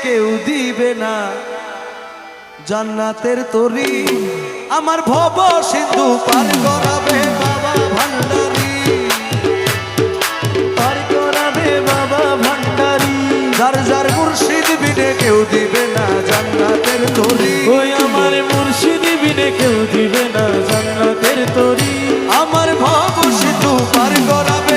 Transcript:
কেউ দিবে না জান্নাতের তরি। আমার ভব সিন্ধু পার করাবে বাবা ভান্ডারী, পার করাবে বাবা ভান্ডারী। যার যার মুর্শিদ বিনে কেউ দিবে না জান্নাতের তরি। ওই আমার মুর্শিদ বিনে কেউ দিবে না জান্নাতের তরি। আমার ভব সিন্ধু পার করাবে